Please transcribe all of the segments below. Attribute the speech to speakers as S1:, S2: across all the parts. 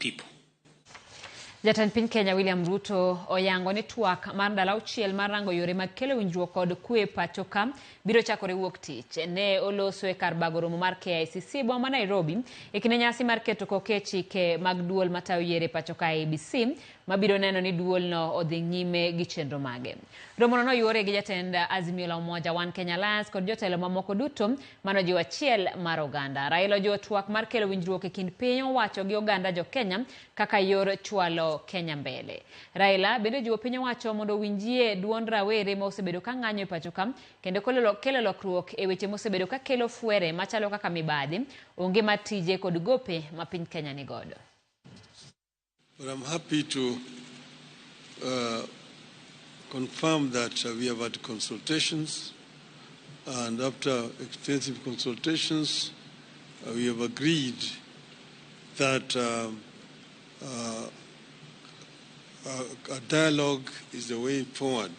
S1: people.
S2: Jatend piny Kenya William Ruto oyango ni twak mar ndalo auchiel mar rango yore mag kelo winjruok kod kwee pacho ka biro chakore wuok tich. Ne oloso e kar bago romo mar KICC boma Nairobi e kinde nyasi mar keto koke chike mag duol matayo yiero pacho ka ABC mabiro neno ni duol no odhi nyime gi chenro mage. Romo no yore gi jatend Azimio la Umoja One Kenya Alliance kod jotelo mamoko duto manojiwo achiel mar oganda. Raila ojiwo twak mar kelo winjruok e kind piny owacho gi oganda jo Kenya kaka yor chwalo Kenya mbele. Raila bende jiwo piny owacho mondo winjie duond rawere ma osebedo ka ng'anyo e pacho ka kendo kelo lokruok e weche mosebedo ka kelo fuere machalo kaka mibadhi, onge matije kod gope ma piny Kenya ni godo.
S3: But I'm happy to confirm that we have had consultations, and after extensive consultations, we have agreed that a dialogue is the way forward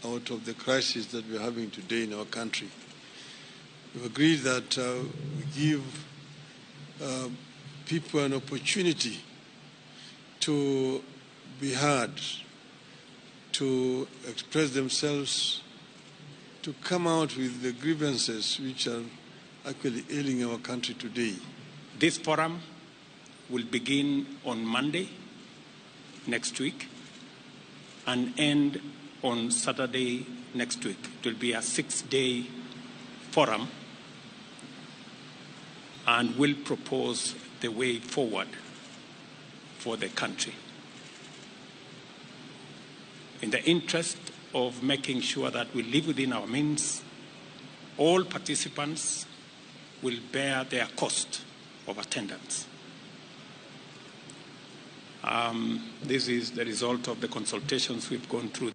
S3: out of the crisis that we're having today in our country. We've agreed that we give people an opportunity to be heard, to express themselves, to come out with the grievances which are actually ailing our country today.
S1: This forum will begin on Monday next week and end on Saturday next week. It will be a 6-day forum and will propose the way forward for the country. In the interest of making sure that we live within our means, all participants will bear their cost of attendance. This is the result of the consultations we've gone through.